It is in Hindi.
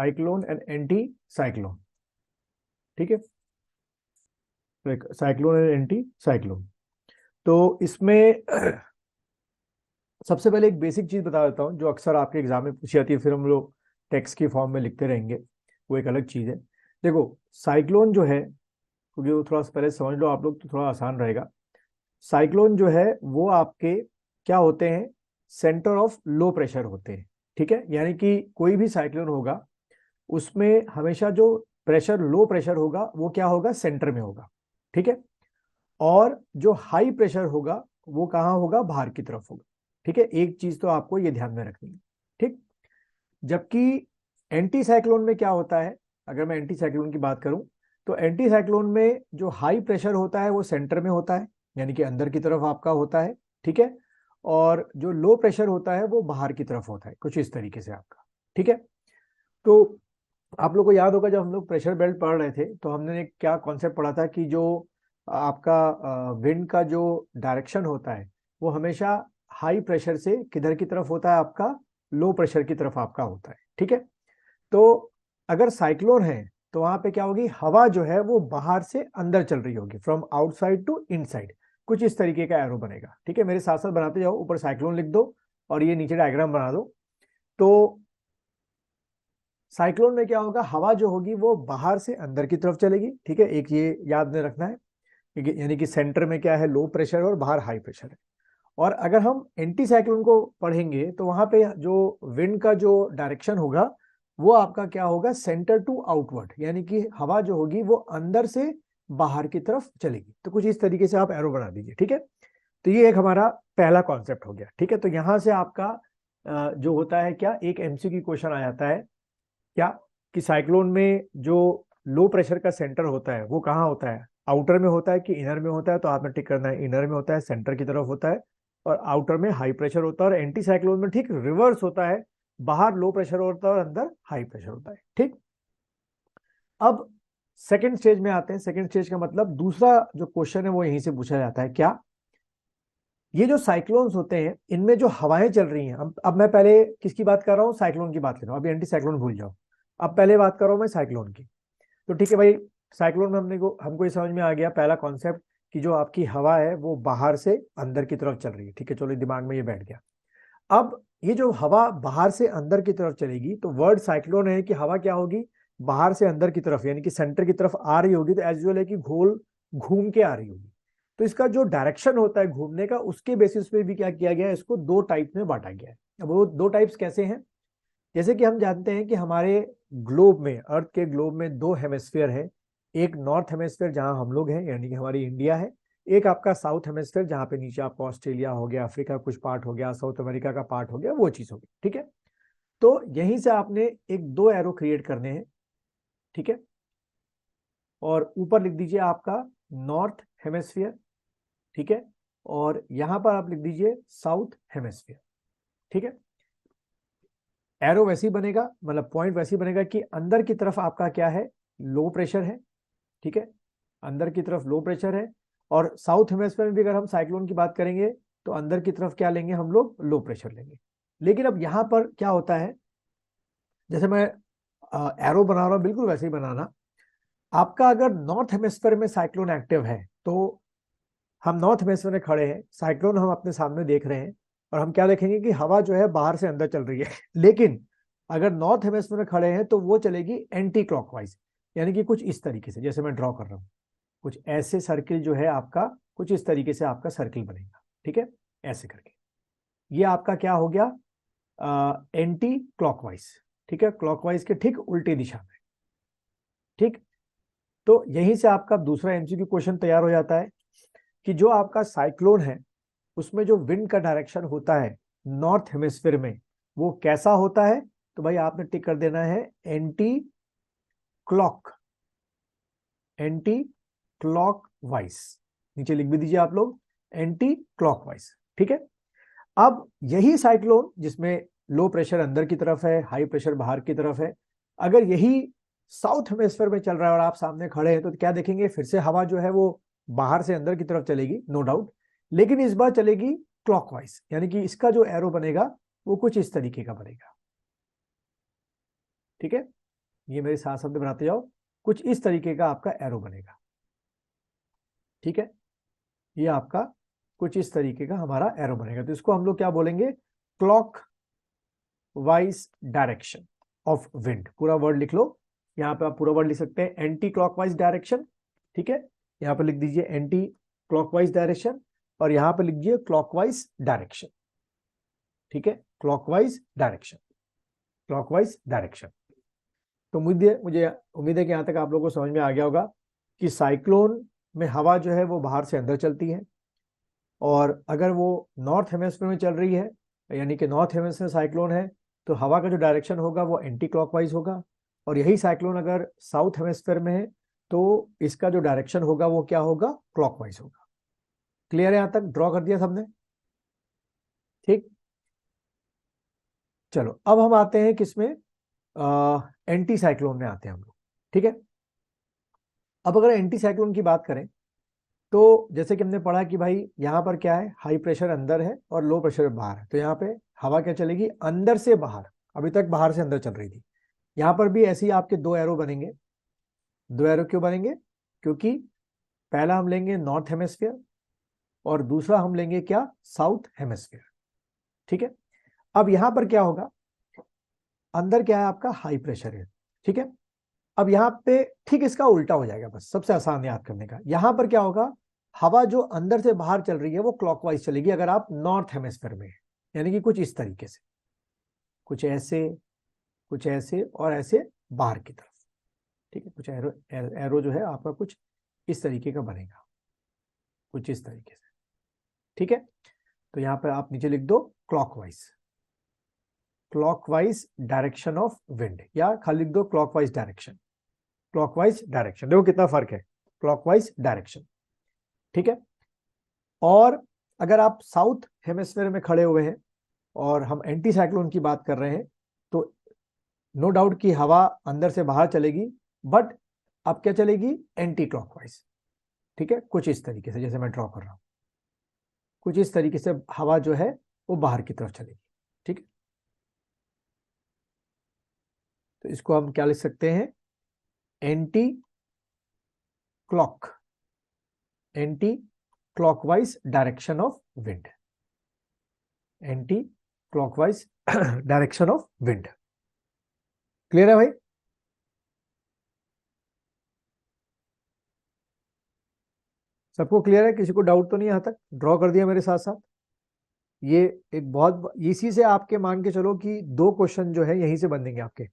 साइक्लोन एंड एंटी साइक्लोन, ठीक है, साइक्लोन एंड एंटी साइक्लोन। तो इसमें सबसे पहले एक बेसिक चीज बता देता हूँ जो अक्सर आपके एग्जाम में पूछी जाती है, फिर हम लोग टेक्स्ट की फॉर्म में लिखते रहेंगे, वो एक अलग चीज है। देखो, साइक्लोन जो है, क्योंकि वो थोड़ा सा पहले समझ लो आप लोग तो थोड़ा आसान रहेगा। साइक्लोन जो है वो आपके क्या होते हैं, सेंटर ऑफ लो प्रेशर होते हैं, ठीक है। यानी कि कोई भी साइक्लोन होगा उसमें हमेशा जो प्रेशर लो प्रेशर होगा वो क्या होगा, सेंटर में होगा, ठीक है। और जो हाई प्रेशर होगा वो कहाँ होगा, बाहर की तरफ होगा, ठीक है। एक चीज तो आपको ये ध्यान में रखनी है, ठीक। जबकि एंटी साइक्लोन में क्या होता है, अगर मैं एंटी साइक्लोन की बात करूं तो एंटी साइक्लोन में जो हाई प्रेशर होता है वो सेंटर में होता है, यानी कि अंदर की तरफ आपका होता है, ठीक है। और जो लो प्रेशर होता है वो बाहर की तरफ होता है, कुछ इस तरीके से आपका, ठीक है। तो आप लोग को याद होगा जब हम लोग प्रेशर बेल्ट पढ़ रहे थे तो हमने क्या कॉन्सेप्ट पढ़ा था कि जो आपका विंड का जो डायरेक्शन होता है वो हमेशा हाई प्रेशर से किधर की तरफ होता है, आपका लो प्रेशर की तरफ आपका होता है, ठीक है। तो अगर साइक्लोन है तो वहां पे क्या होगी, हवा जो है वो बाहर से अंदर चल रही होगी, फ्रॉम आउटसाइड टू इनसाइड, कुछ इस तरीके का एरो बनेगा, ठीक है। मेरे साथ साथ बनाते जाओ, ऊपर साइक्लोन लिख दो और ये नीचे डायग्राम बना दो। तो साइक्लोन में क्या होगा, हवा जो होगी वो बाहर से अंदर की तरफ चलेगी, ठीक है। एक ये याद में रखना है, यानी कि सेंटर में क्या है, लो प्रेशर और बाहर हाई प्रेशर है। और अगर हम एंटी साइक्लोन को पढ़ेंगे तो वहां पे जो विंड का जो डायरेक्शन होगा वो आपका क्या होगा, सेंटर टू आउटवर्ड, यानी कि हवा जो होगी वो अंदर से बाहर की तरफ चलेगी। तो कुछ इस तरीके से आप एरो बना दीजिए, ठीक है। तो ये एक हमारा पहला कॉन्सेप्ट हो गया, ठीक है। तो यहां से आपका जो होता है क्या, एक एमसीक्यू क्वेश्चन आ जाता है क्या, कि साइक्लोन में जो लो प्रेशर का सेंटर होता है वो कहाँ होता है, आउटर में होता है कि इनर में होता है। तो आपने टिक करना है, इनर में होता है, सेंटर की तरफ होता है, और आउटर में हाई प्रेशर होता है। और एंटी साइक्लोन में ठीक रिवर्स होता है, बाहर लो प्रेशर होता है और अंदर हाई प्रेशर होता है, ठीक। अब सेकेंड स्टेज में आते हैं। सेकेंड स्टेज का मतलब दूसरा जो क्वेश्चन है वो यहीं से पूछा जाता है क्या, ये जो साइक्लोन्स होते हैं इनमें जो हवाएं चल रही हैं, अब मैं पहले किसकी बात कर रहा हूँ, साइक्लोन की बात कर रहा हूँ, अभी एंटी साइक्लोन भूल जाओ। अब पहले बात कर रहा हूँ मैं साइक्लोन की। तो ठीक है भाई, साइक्लोन में हमको ये समझ में आ गया पहला कॉन्सेप्ट, कि जो आपकी हवा है वो बाहर से अंदर की तरफ चल रही है, ठीक है। चलो दिमाग में ये बैठ गया। अब ये जो हवा बाहर से अंदर की तरफ चलेगी, तो वर्ड साइक्लोन है कि हवा क्या होगी, बाहर से अंदर की तरफ, यानी कि सेंटर की तरफ आ रही होगी। तो एज यूजुअल है कि घोल घूम के आ रही होगी। तो इसका जो डायरेक्शन होता है घूमने का, उसके बेसिस पे भी क्या किया गया है, इसको दो टाइप में बांटा गया है। अब वो दो टाइप्स कैसे हैं, जैसे कि हम जानते हैं कि हमारे ग्लोब में, अर्थ के ग्लोब में दो हेमिस्फीयर है। एक नॉर्थ हेमिस्फीयर जहां हम लोग हैं, यानी कि हमारी इंडिया है। एक आपका साउथ हेमिस्फीयर जहां पे नीचे आपका ऑस्ट्रेलिया हो गया, अफ्रीका कुछ पार्ट हो गया, साउथ अमेरिका का पार्ट हो गया, वो चीज होगी, ठीक है। तो यहीं से आपने एक दो एरो क्रिएट करने हैं, ठीक है। और ऊपर लिख दीजिए आपका नॉर्थ हेमिस्फीयर, ठीक है। और यहां पर आप लिख दीजिए साउथ हेमिस्फीयर, ठीक है। एरो वैसे ही बनेगा, मतलब पॉइंट वैसे ही बनेगा कि अंदर की तरफ आपका क्या है, लो प्रेशर है, ठीक है। अंदर की तरफ लो प्रेशर है। और साउथ हेमिस्फीयर में भी अगर हम साइक्लोन की बात करेंगे तो अंदर की तरफ क्या लेंगे हम लोग, लो प्रेशर लेंगे। लेकिन अब यहां पर क्या होता है, जैसे मैं एरो बना रहा हूं बिल्कुल वैसे ही बनाना। आपका अगर नॉर्थ हेमिस्फीयर में साइक्लोन एक्टिव है, तो हम नॉर्थ हेमिस्फीयर में खड़े हैं, साइक्लोन हम अपने सामने देख रहे हैं, और हम क्या देखेंगे कि हवा जो है बाहर से अंदर चल रही है। लेकिन अगर नॉर्थ हेमिस्फीयर में खड़े हैं तो वो चलेगी एंटी क्लॉकवाइज, यानी कि कुछ इस तरीके से, जैसे मैं ड्रॉ कर रहा हूं, कुछ ऐसे सर्किल जो है आपका, कुछ इस तरीके से आपका सर्किल बनेगा, ठीक है, ऐसे करके। ये आपका क्या हो गया, एंटी क्लॉकवाइज, ठीक है, क्लॉकवाइज के ठीक उल्टी दिशा में, ठीक। तो यहीं से आपका दूसरा एमसीक्यू क्वेश्चन तैयार हो जाता है कि जो आपका साइक्लोन है उसमें जो विंड का डायरेक्शन होता है नॉर्थ हेमिस्फीयर में, वो कैसा होता है। तो भाई आपने टिक कर देना है anti clock, anti clock wise, नीचे लिख भी दीजिए आप लोग, एंटी क्लॉक वाइज, ठीक है। अब यही साइक्लोन जिसमें लो प्रेशर अंदर की तरफ है, हाई प्रेशर बाहर की तरफ है, अगर यही साउथ हेमिस्फीयर में चल रहा है और आप सामने खड़े हैं, तो क्या देखेंगे, फिर से हवा जो है वो बाहर से अंदर की तरफ चलेगी, नो डाउट। लेकिन इस बार चलेगी क्लॉकवाइज, यानी कि इसका जो एरो बनेगा वो कुछ इस तरीके का बनेगा, ठीक है। ये मेरे साथ साथ में बनाते जाओ, कुछ इस तरीके का आपका एरो बनेगा, ठीक है। ये आपका कुछ इस तरीके का हमारा एरो बनेगा, तो इसको हम लोग क्या बोलेंगे, clock wise direction of wind. पूरा वर्ड लिख लो, यहाँ पे आप पूरा वर्ड लिख सकते हैं, एंटी क्लॉकवाइज डायरेक्शन, ठीक है। यहाँ पे लिख दीजिए एंटी क्लॉकवाइज डायरेक्शन, और यहाँ पे लिख दीजिए क्लॉकवाइज डायरेक्शन, ठीक है, क्लॉकवाइज डायरेक्शन, क्लॉकवाइज डायरेक्शन। तो मुझे उम्मीद है कि यहाँ तक आप लोगों को समझ में आ गया होगा कि साइक्लोन में हवा जो है वो बाहर से अंदर चलती है, और अगर वो नॉर्थ हेमिस्फीयर में चल रही है, यानी कि नॉर्थ हेमिस्फीयर में साइक्लोन है, तो हवा का जो डायरेक्शन होगा वो एंटी क्लॉकवाइज होगा, और यही साइक्लोन अगर साउथ हेमिस्फीयर में है तो इसका जो डायरेक्शन होगा वो क्या होगा, क्लॉकवाइज होगा। क्लियर है, यहां तक ड्रॉ कर दिया सबने, ठीक। चलो अब हम आते हैं किसमें, एंटी साइक्लोन में आते हैं हम लोग, ठीक है। अब अगर एंटी साइक्लोन की बात करें तो जैसे कि हमने पढ़ा कि भाई यहाँ पर क्या है, हाई प्रेशर अंदर है और लो प्रेशर बाहर है, तो यहाँ पे हवा क्या चलेगी, अंदर से बाहर, अभी तक बाहर से अंदर चल रही थी। यहाँ पर भी ऐसे ही आपके दो एरो बनेंगे। दो एरो क्यों बनेंगे, क्योंकि पहला हम लेंगे नॉर्थ हेमिस्फीयर और दूसरा हम लेंगे क्या, साउथ हेमिस्फीयर, ठीक है। अब यहाँ पर क्या होगा, अंदर क्या है आपका, हाई प्रेशर है, ठीक है। अब यहाँ पे ठीक इसका उल्टा हो जाएगा, बस सबसे आसान याद करने का, यहाँ पर क्या होगा, हवा जो अंदर से बाहर चल रही है वो क्लॉकवाइज चलेगी अगर आप नॉर्थ हेमिस्फीयर में है, यानी कि कुछ इस तरीके से, कुछ ऐसे, कुछ ऐसे और ऐसे बाहर की तरफ, ठीक है। कुछ एरो जो है आपका कुछ इस तरीके का बनेगा, कुछ इस तरीके से, ठीक है। तो यहाँ पर आप नीचे लिख दो clockwise, clockwise direction of wind, या खाली लिख दो क्लॉकवाइज डायरेक्शन, क्लॉकवाइज डायरेक्शन। देखो कितना फर्क है, क्लॉकवाइज डायरेक्शन, ठीक है। और अगर आप साउथ हेमिस्फीयर में खड़े हुए हैं और हम एंटी साइक्लोन की बात कर रहे हैं, तो नो डाउट कि हवा अंदर से बाहर चलेगी, बट अब क्या चलेगी, एंटी क्लॉकवाइज, ठीक है। कुछ इस तरीके से, जैसे मैं ड्रॉ कर रहा हूं, कुछ इस तरीके से हवा जो है वो बाहर की तरफ चलेगी, ठीक है। तो इसको हम क्या लिख सकते हैं, anti clock, anti clockwise direction of wind, anti clockwise direction of wind. Clear है भाई, सबको क्लियर है, किसी को डाउट तो नहीं, यहां तक ड्रॉ कर दिया मेरे साथ साथ। ये एक बहुत इसी से आपके मान के चलो कि 2 क्वेश्चन जो है यहीं से बनेंगे आपके,